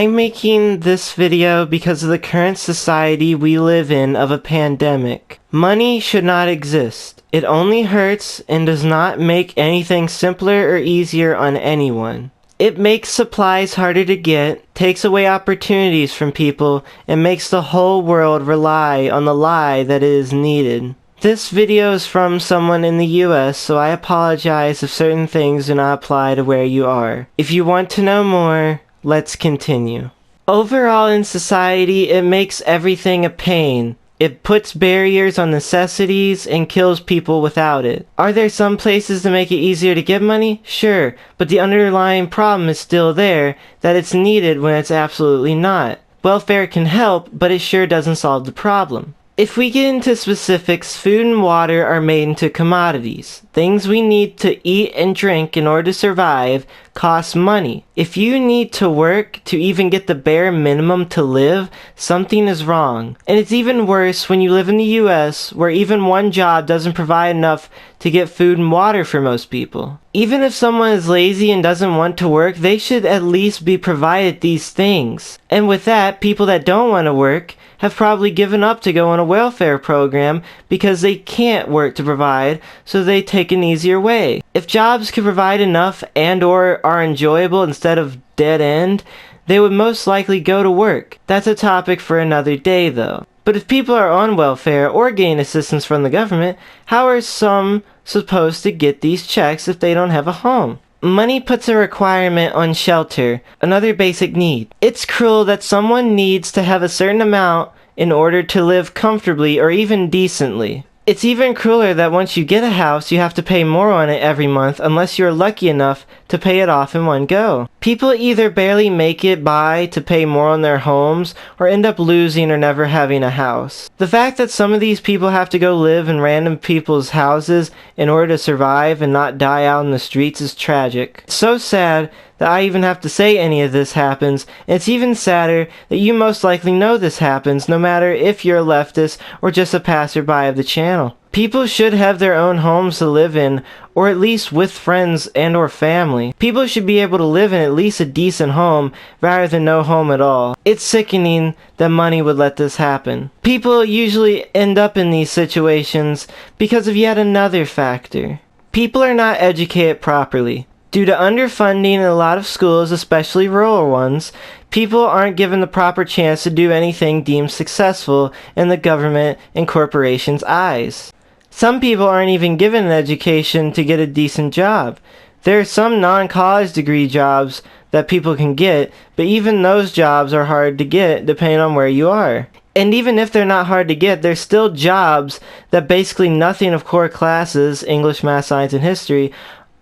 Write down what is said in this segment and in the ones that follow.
I'm making this video because of the current society we live in of a pandemic. Money should not exist. It only hurts and does not make anything simpler or easier on anyone. It makes supplies harder to get, takes away opportunities from people, and makes the whole world rely on the lie that it is needed. This video is from someone in the US, so I apologize if certain things do not apply to where you are. If you want to know more, let's continue. Overall in society, it makes everything a pain. It puts barriers on necessities and kills people without it. Are there some places to make it easier to get money? Sure, but the underlying problem is still there, that it's needed when it's absolutely not. Welfare can help, but it sure doesn't solve the problem. If we get into specifics, food and water are made into commodities. Things we need to eat and drink in order to survive cost money. If you need to work to even get the bare minimum to live, something is wrong. And it's even worse when you live in the US, where even one job doesn't provide enough to get food and water for most people. Even if someone is lazy and doesn't want to work, they should at least be provided these things. And with that, people that don't want to work have probably given up to go on a welfare program because they can't work to provide, so they take an easier way. If jobs could provide enough and or are enjoyable instead of dead end, they would most likely go to work. That's a topic for another day though. But if people are on welfare or getting assistance from the government, how are some supposed to get these checks if they don't have a home? Money puts a requirement on shelter, another basic need. It's cruel that someone needs to have a certain amount in order to live comfortably or even decently. It's even crueler that once you get a house, you have to pay more on it every month unless you're lucky enough to pay it off in one go. People either barely make it by to pay more on their homes or end up losing or never having a house. The fact that some of these people have to go live in random people's houses in order to survive and not die out in the streets is tragic. It's so sad that I even have to say any of this happens, and it's even sadder that you most likely know this happens no matter if you're a leftist or just a passerby of the channel. People should have their own homes to live in, or at least with friends and or family. People should be able to live in at least a decent home rather than no home at all. It's sickening that money would let this happen. People usually end up in these situations because of yet another factor. People are not educated properly. Due to underfunding in a lot of schools, especially rural ones, people aren't given the proper chance to do anything deemed successful in the government and corporations' eyes. Some people aren't even given an education to get a decent job. There are some non-college degree jobs that people can get, but even those jobs are hard to get depending on where you are. And even if they're not hard to get, there's still jobs that basically nothing of core classes, English, Math, Science, and History,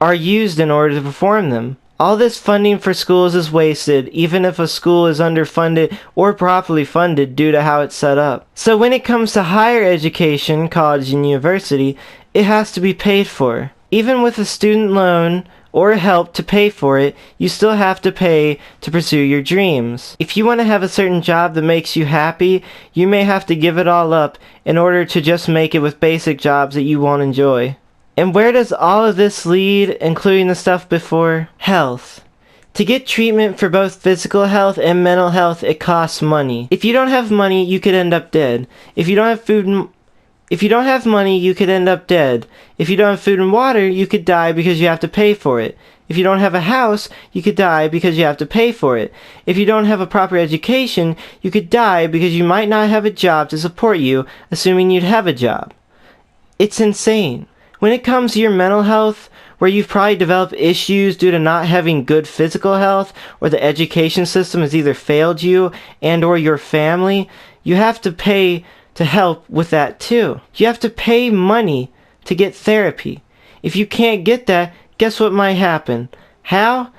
are used in order to perform them. All this funding for schools is wasted, even if a school is underfunded or properly funded due to how it's set up. So when it comes to higher education, college and university, it has to be paid for. Even with a student loan or help to pay for it, you still have to pay to pursue your dreams. If you want to have a certain job that makes you happy, you may have to give it all up in order to just make it with basic jobs that you won't enjoy. And where does all of this lead, including the stuff before? Health. To get treatment for both physical health and mental health, it costs money. If you don't have money, you could end up dead. If you don't have money, you could end up dead. If you don't have food and water, you could die because you have to pay for it. If you don't have a house, you could die because you have to pay for it. If you don't have a proper education, you could die because you might not have a job to support you, assuming you'd have a job. It's insane. When it comes to your mental health, where you've probably developed issues due to not having good physical health, or the education system has either failed you and or your family, you have to pay to help with that too. You have to pay money to get therapy. If you can't get that, guess what might happen? How?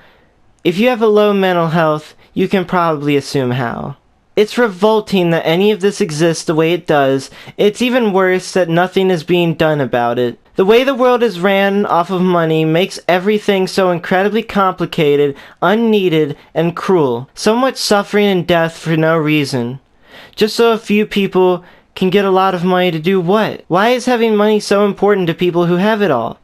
If you have a low mental health, you can probably assume how. It's revolting that any of this exists the way it does. It's even worse that nothing is being done about it. The way the world is ran off of money makes everything so incredibly complicated, unneeded, and cruel. So much suffering and death for no reason. Just so a few people can get a lot of money to do what? Why is having money so important to people who have it all?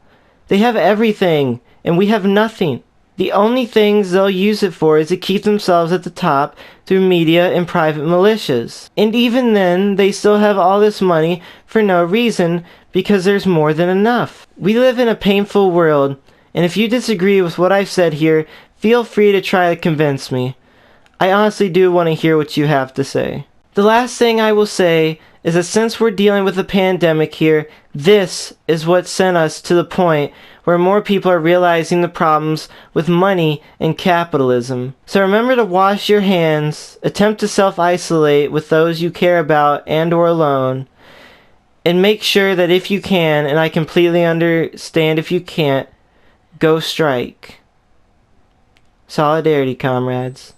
They have everything, and we have nothing. The only things they'll use it for is to keep themselves at the top through media and private militias. And even then, they still have all this money for no reason because there's more than enough. We live in a painful world, and if you disagree with what I've said here, feel free to try to convince me. I honestly do want to hear what you have to say. The last thing I will say is that since we're dealing with a pandemic here, this is what sent us to the point where more people are realizing the problems with money and capitalism. So remember to wash your hands, attempt to self-isolate with those you care about and or alone, and make sure that if you can, and I completely understand if you can't, go strike. Solidarity, comrades.